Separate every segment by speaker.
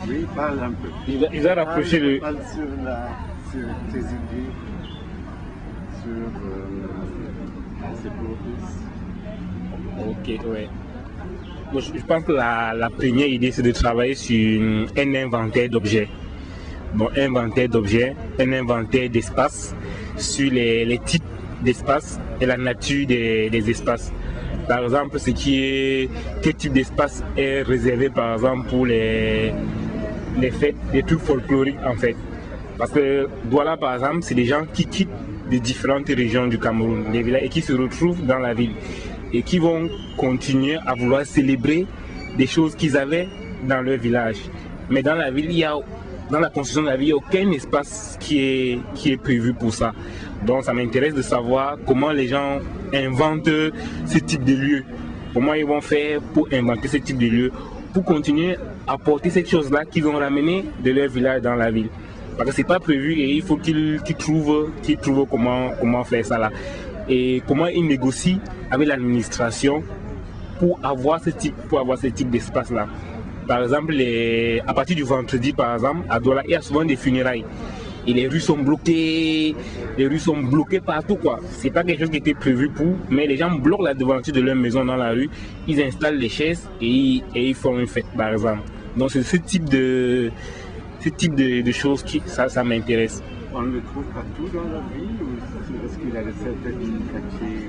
Speaker 1: Oui, parle un peu.
Speaker 2: Il va rapprocher le...
Speaker 1: Parle sur tes idées, sur ces produits.
Speaker 2: Ok, ouais. Bon, je pense que la première idée, c'est de travailler sur un inventaire d'objets. Bon, un inventaire d'objets, un inventaire d'espace sur les types d'espace et la nature des espaces. Par exemple, quel type d'espace est réservé par exemple pour les fêtes, des trucs folkloriques en fait. Parce que Douala par exemple, c'est des gens qui quittent de différentes régions du Cameroun, des villages, et qui se retrouvent dans la ville et qui vont continuer à vouloir célébrer des choses qu'ils avaient dans leur village. Mais dans la ville, dans la construction de la ville, il n'y a aucun espace qui est prévu pour ça. Donc ça m'intéresse de savoir comment les gens inventent ce type de lieux. Comment ils vont faire pour inventer ce type de lieux, pour continuer à porter cette chose-là qu'ils ont ramené de leur village dans la ville. Parce que ce n'est pas prévu et il faut qu'ils trouvent comment faire ça là. Et comment ils négocient avec l'administration pour avoir ce type d'espace-là. Par exemple, à partir du vendredi, par exemple, à Douala, il y a souvent des funérailles. Et les rues sont bloquées partout, quoi. C'est pas quelque chose qui était prévu pour, mais les gens bloquent la devanture de leur maison dans la rue, ils installent les chaises et ils font une fête, par exemple. Donc c'est ce type de choses ça m'intéresse.
Speaker 1: On le trouve partout dans la ville ou est-ce qu'il y a certains quartiers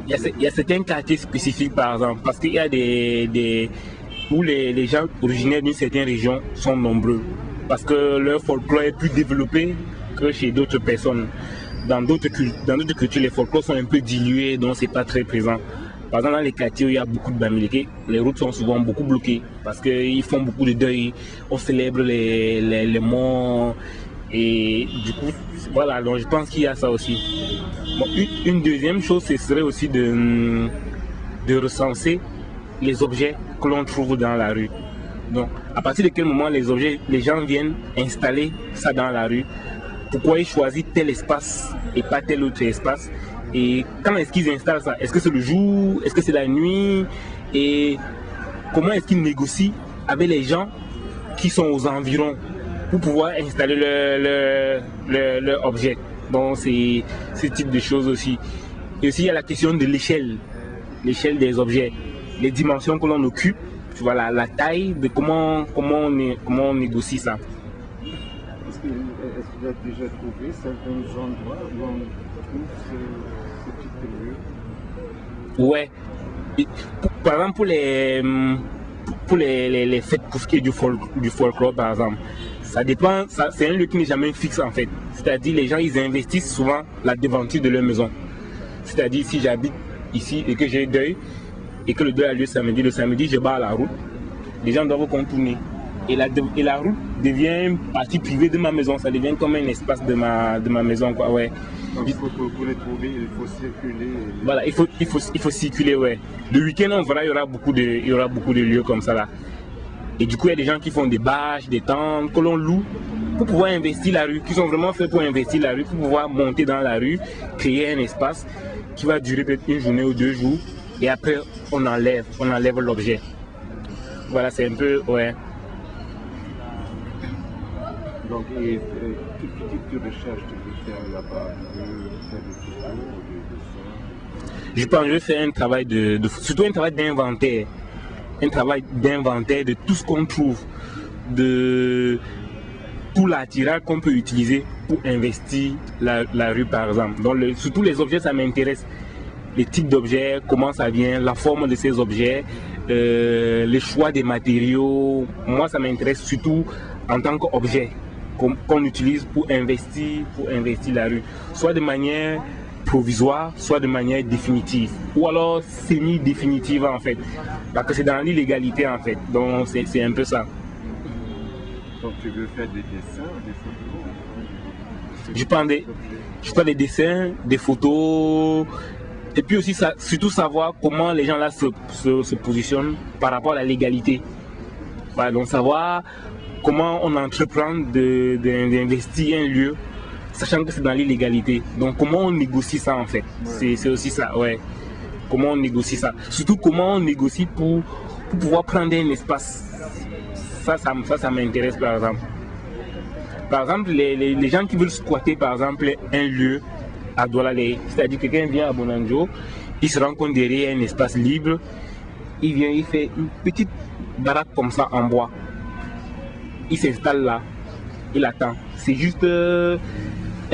Speaker 2: il y a certains quartiers spécifiques, par exemple, parce qu'il y a où les gens originaires d'une certaine région sont nombreux. Parce que leur folklore est plus développé que chez d'autres personnes. Dans d'autres cultures, les folklores sont un peu dilués, donc c'est pas très présent. Par exemple, dans les quartiers où il y a beaucoup de Bamileke, les routes sont souvent beaucoup bloquées parce qu'ils font beaucoup de deuil, on célèbre les morts et du coup, voilà, donc je pense qu'il y a ça aussi. Bon, une deuxième chose, ce serait aussi de recenser les objets que l'on trouve dans la rue. Donc, à partir de quel moment les gens viennent installer ça dans la rue, pourquoi ils choisissent tel espace et pas tel autre espace, et quand est-ce qu'ils installent ça, est-ce que c'est le jour, est-ce que c'est la nuit, et comment est-ce qu'ils négocient avec les gens qui sont aux environs pour pouvoir installer leur objet. Donc c'est ce type de choses aussi. Et aussi il y a la question de l'échelle des objets, les dimensions que l'on occupe. Tu vois, la taille de comment on négocie ça.
Speaker 1: Est-ce que tu as déjà trouvé certains endroits où on trouve ce type de lieu?
Speaker 2: Ouais. Par exemple, pour les fêtes, pour ce qui est du folklore, par exemple, ça dépend, c'est un lieu qui n'est jamais fixe en fait. C'est-à-dire, les gens, ils investissent souvent la devanture de leur maison. C'est-à-dire, si j'habite ici et que j'ai deuil, et que le deuil a lieu samedi, le samedi je barre la route, les gens doivent contourner. Et la route devient une partie privée de ma maison, ça devient comme un espace de ma maison, quoi, ouais.
Speaker 1: Donc, pour les trouver, il faut circuler.
Speaker 2: Voilà, il faut circuler, ouais. Le week-end, on verra, il y aura beaucoup de lieux comme ça là. Et du coup, il y a des gens qui font des bâches, des tentes que l'on loue pour pouvoir investir la rue, qui sont vraiment faits pour investir la rue, pour pouvoir monter dans la rue, créer un espace qui va durer peut-être une journée ou 2 jours. Et après, on enlève l'objet. Voilà, c'est un peu, ouais.
Speaker 1: Donc, quel type de recherche tu veux faire là-bas? Tu veux faire des photos ou des dessins?
Speaker 2: Je pense que je vais faire un travail surtout un travail d'inventaire. Un travail d'inventaire de tout ce qu'on trouve, de tout l'attirail qu'on peut utiliser pour investir la rue, par exemple. Donc, surtout les objets, ça m'intéresse. Les types d'objets, comment ça vient, la forme de ces objets, le choix des matériaux. Moi, ça m'intéresse surtout en tant qu'objet qu'on utilise pour investir la rue, soit de manière provisoire, soit de manière définitive, ou alors semi-définitive en fait, parce que c'est dans l'illégalité en fait, donc c'est un peu ça.
Speaker 1: Donc tu veux faire des dessins, des photos?
Speaker 2: Je prends des dessins, des photos, et puis aussi surtout savoir comment les gens là se positionnent par rapport à la légalité. Voilà, donc savoir comment on entreprend d'investir un lieu, sachant que c'est dans l'illégalité. Donc comment on négocie ça en fait, c'est aussi ça, ouais. Comment on négocie ça, surtout comment on négocie pour pouvoir prendre un espace ça m'intéresse par exemple. Par exemple, les gens qui veulent squatter par exemple un lieu à Douala, c'est-à-dire que quelqu'un vient à Bonanjo, il se rend compte derrière un espace libre, il vient, il fait une petite baraque comme ça en bois. Il s'installe là, il attend. C'est juste 1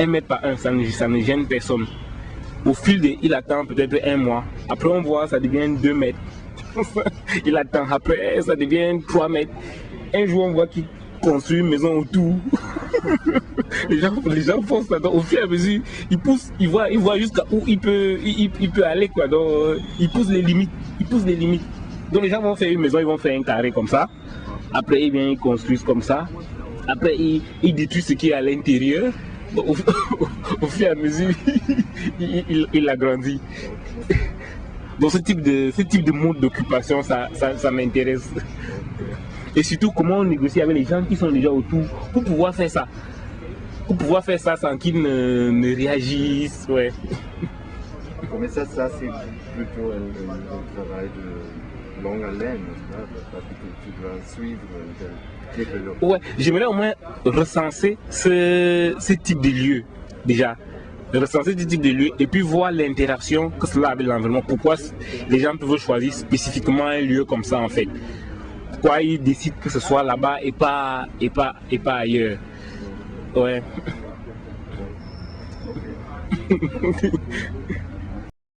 Speaker 2: mètre par 1, ça ne gêne personne. Au fil il attend peut-être 1 mois. Après on voit, ça devient 2 mètres. Il attend, après ça devient 3 mètres. Un jour on voit qu'il construit une maison autour. les gens font ça. Donc, au fur et à mesure, il pousse, il voit jusqu'à où il peut aller, quoi. Donc il pousse les limites. Donc les gens vont faire une maison, ils vont faire un carré comme ça. Après ils construisent comme ça. Après ils détruisent ce qui est à l'intérieur. Au fur et à mesure, il agrandit. Donc ce type de mode d'occupation, ça m'intéresse. Et surtout comment on négocie avec les gens qui sont déjà autour pour pouvoir faire ça. Pour pouvoir faire ça sans qu'ils ne réagissent. Ouais.
Speaker 1: Mais ça c'est plutôt un travail de longue haleine, parce que tu dois suivre développer.
Speaker 2: Ouais, j'aimerais au moins recenser ce type de lieu déjà. Recenser ce type de lieu et puis voir l'interaction que cela a avec l'environnement. Pourquoi les gens peuvent choisir spécifiquement un lieu comme ça en fait. Pourquoi ils décident que ce soit là-bas et pas ailleurs. Ouais.